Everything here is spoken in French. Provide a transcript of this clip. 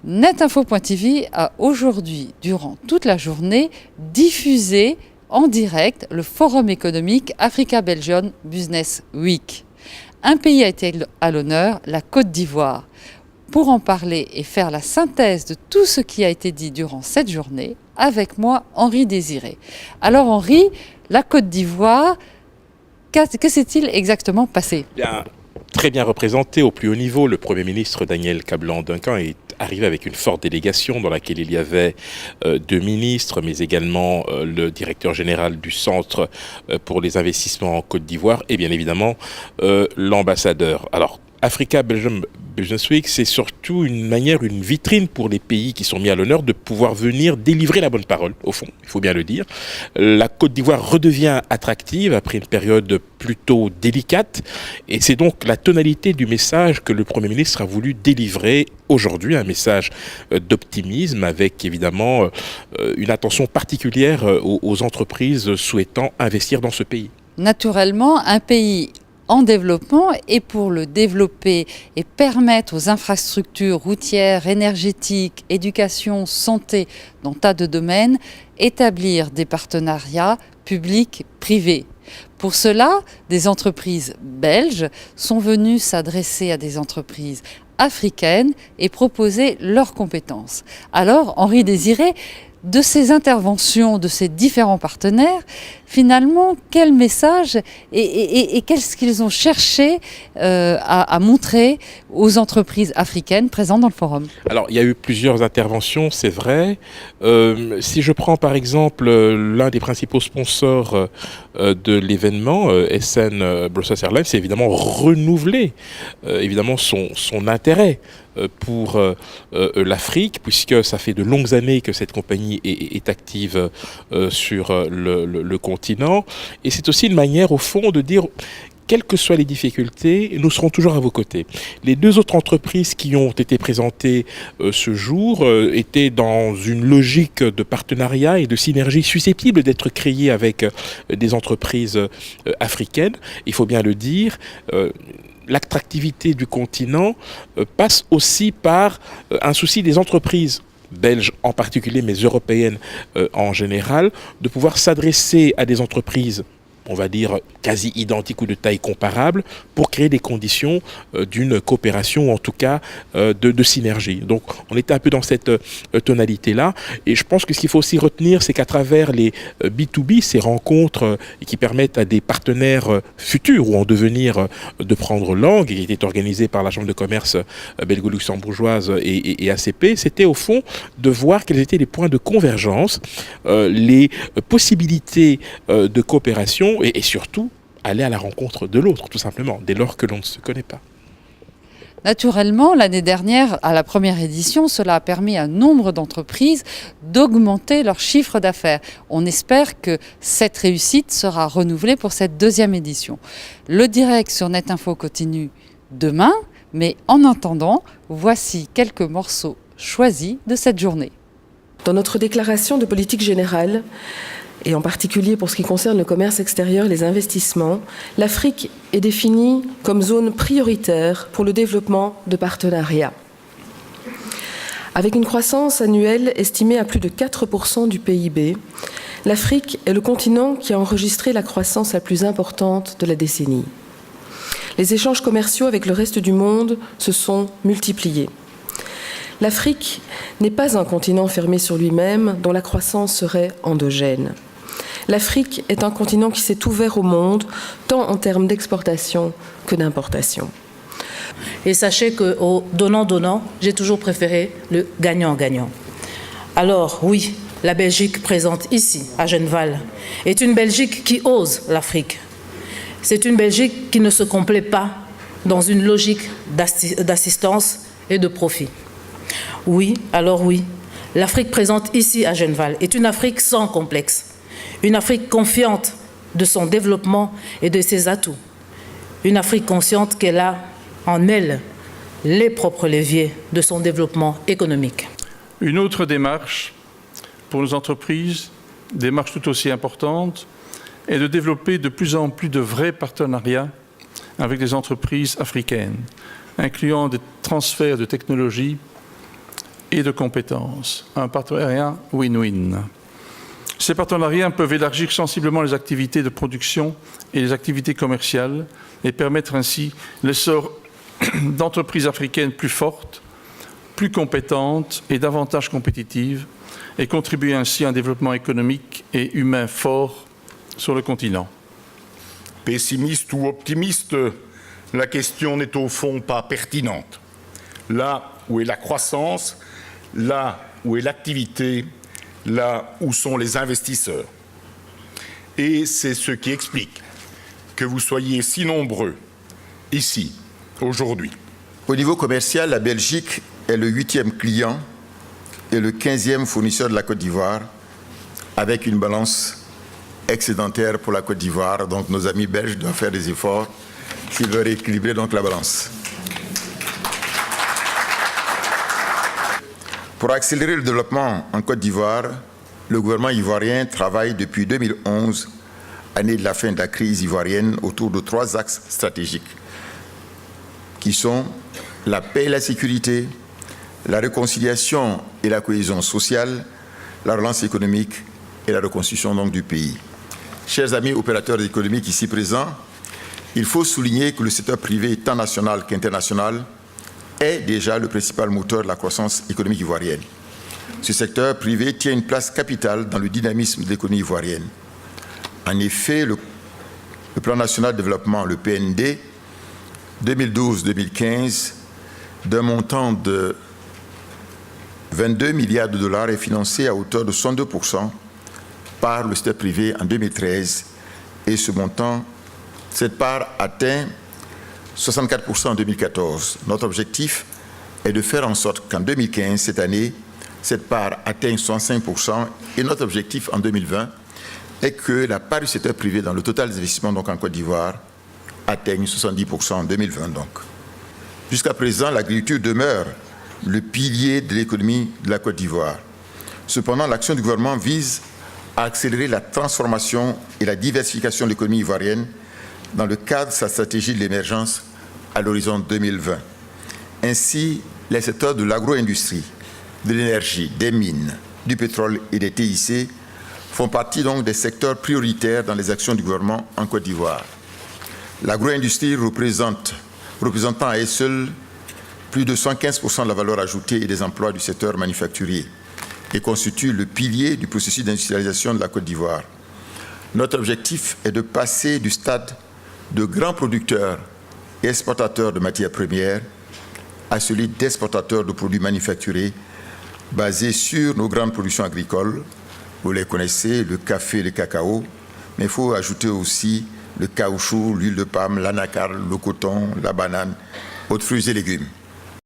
Netinfo.tv a aujourd'hui, durant toute la journée, diffusé en direct le forum économique Africa-Belgium Business Week. Un pays a été à l'honneur, la Côte d'Ivoire. Pour en parler et faire la synthèse de tout ce qui a été dit durant cette journée, avec moi, Henri Désiré. Alors Henri, la Côte d'Ivoire, que s'est-il exactement passé ? Bien, très bien représenté au plus haut niveau, le Premier ministre Daniel Kablan-Duncan est arrivé avec une forte délégation dans laquelle il y avait deux ministres, mais également le directeur général du Centre pour les investissements en Côte d'Ivoire et bien évidemment l'ambassadeur. Alors, Africa-Belgium Business Week, c'est surtout une vitrine pour les pays qui sont mis à l'honneur de pouvoir venir délivrer la bonne parole, au fond, il faut bien le dire. La Côte d'Ivoire redevient attractive après une période plutôt délicate et c'est donc la tonalité du message que le Premier ministre a voulu délivrer aujourd'hui, un message d'optimisme avec évidemment une attention particulière aux entreprises souhaitant investir dans ce pays. Naturellement, un pays en développement et pour le développer et permettre aux infrastructures routières, énergétiques, éducation, santé, dans tas de domaines, établir des partenariats publics-privés. Pour cela, des entreprises belges sont venues s'adresser à des entreprises africaines et proposer leurs compétences. Alors, Henri Désiré, de ces interventions de ces différents partenaires, finalement, quel message et qu'est-ce qu'ils ont cherché à montrer aux entreprises africaines présentes dans le forum ? Alors, il y a eu plusieurs interventions, c'est vrai. Si je prends par exemple l'un des principaux sponsors de l'événement, SN Brussels Airlines, c'est évidemment renouveler évidemment son intérêt pour l'Afrique, puisque ça fait de longues années que cette compagnie est active sur le continent. Et c'est aussi une manière, au fond, de dire, quelles que soient les difficultés, nous serons toujours à vos côtés. Les deux autres entreprises qui ont été présentées ce jour étaient dans une logique de partenariat et de synergie susceptible d'être créée avec des entreprises africaines. Il faut bien le dire. L'attractivité du continent passe aussi par un souci des entreprises belges en particulier, mais européennes en général, de pouvoir s'adresser à des entreprises, on va dire, quasi identiques ou de taille comparable, pour créer des conditions d'une coopération, ou en tout cas de synergie. Donc on était un peu dans cette tonalité-là. Et je pense que ce qu'il faut aussi retenir, c'est qu'à travers les B2B, ces rencontres qui permettent à des partenaires futurs ou en devenir de prendre langue, et qui étaient organisées par la Chambre de commerce belgo-luxembourgeoise et ACP, c'était au fond de voir quels étaient les points de convergence, les possibilités de coopération, et surtout aller à la rencontre de l'autre, tout simplement, dès lors que l'on ne se connaît pas. Naturellement, l'année dernière, à la première édition, cela a permis à nombre d'entreprises d'augmenter leur chiffre d'affaires. On espère que cette réussite sera renouvelée pour cette deuxième édition. Le direct sur Netinfo continue demain, mais en attendant, voici quelques morceaux choisis de cette journée. Dans notre déclaration de politique générale, et en particulier pour ce qui concerne le commerce extérieur et les investissements, l'Afrique est définie comme zone prioritaire pour le développement de partenariats. Avec une croissance annuelle estimée à plus de 4% du PIB, l'Afrique est le continent qui a enregistré la croissance la plus importante de la décennie. Les échanges commerciaux avec le reste du monde se sont multipliés. L'Afrique n'est pas un continent fermé sur lui-même dont la croissance serait endogène. L'Afrique est un continent qui s'est ouvert au monde, tant en termes d'exportation que d'importation. Et sachez qu'au donnant-donnant, j'ai toujours préféré le gagnant-gagnant. Alors oui, la Belgique présente ici, à Genneval, est une Belgique qui ose l'Afrique. C'est une Belgique qui ne se complaît pas dans une logique d'assistance et de profit. Oui, alors oui, l'Afrique présente ici à Genneval est une Afrique sans complexe. Une Afrique confiante de son développement et de ses atouts. Une Afrique consciente qu'elle a en elle les propres leviers de son développement économique. Une autre démarche pour nos entreprises, démarche tout aussi importante, est de développer de plus en plus de vrais partenariats avec des entreprises africaines, incluant des transferts de technologies et de compétences. Un partenariat win-win. Ces partenariats peuvent élargir sensiblement les activités de production et les activités commerciales et permettre ainsi l'essor d'entreprises africaines plus fortes, plus compétentes et davantage compétitives et contribuer ainsi à un développement économique et humain fort sur le continent. Pessimiste ou optimiste, la question n'est au fond pas pertinente. Là où est la croissance, là où est l'activité, là où sont les investisseurs. Et c'est ce qui explique que vous soyez si nombreux ici, aujourd'hui. Au niveau commercial, la Belgique est le 8e client et le 15e fournisseur de la Côte d'Ivoire, avec une balance excédentaire pour la Côte d'Ivoire. Donc nos amis belges doivent faire des efforts s'ils veulent équilibrer donc la balance. Pour accélérer le développement en Côte d'Ivoire, le gouvernement ivoirien travaille depuis 2011, année de la fin de la crise ivoirienne, autour de 3 axes stratégiques qui sont la paix et la sécurité, la réconciliation et la cohésion sociale, la relance économique et la reconstruction donc du pays. Chers amis opérateurs économiques ici présents, il faut souligner que le secteur privé, tant national qu'international, est déjà le principal moteur de la croissance économique ivoirienne. Ce secteur privé tient une place capitale dans le dynamisme de l'économie ivoirienne. En effet, le plan national de développement, le PND, 2012-2015, d'un montant de 22 milliards de dollars est financé à hauteur de 62% par le secteur privé en 2013 et ce montant, cette part atteint 64% en 2014. Notre objectif est de faire en sorte qu'en 2015, cette année, cette part atteigne 65% et notre objectif en 2020 est que la part du secteur privé dans le total des investissements donc en Côte d'Ivoire atteigne 70% en 2020 donc. Jusqu'à présent, l'agriculture demeure le pilier de l'économie de la Côte d'Ivoire. Cependant, l'action du gouvernement vise à accélérer la transformation et la diversification de l'économie ivoirienne dans le cadre de sa stratégie de l'émergence à l'horizon 2020. Ainsi, les secteurs de l'agro-industrie, de l'énergie, des mines, du pétrole et des TIC font partie donc des secteurs prioritaires dans les actions du gouvernement en Côte d'Ivoire. L'agro-industrie représentant à elle seule plus de 115% de la valeur ajoutée et des emplois du secteur manufacturier et constitue le pilier du processus d'industrialisation de la Côte d'Ivoire. Notre objectif est de passer du stade de grands producteurs et exportateurs de matières premières à celui d'exportateurs de produits manufacturés basés sur nos grandes productions agricoles. Vous les connaissez, le café et le cacao, mais il faut ajouter aussi le caoutchouc, l'huile de palme, l'anacarde, le coton, la banane, autres fruits et légumes.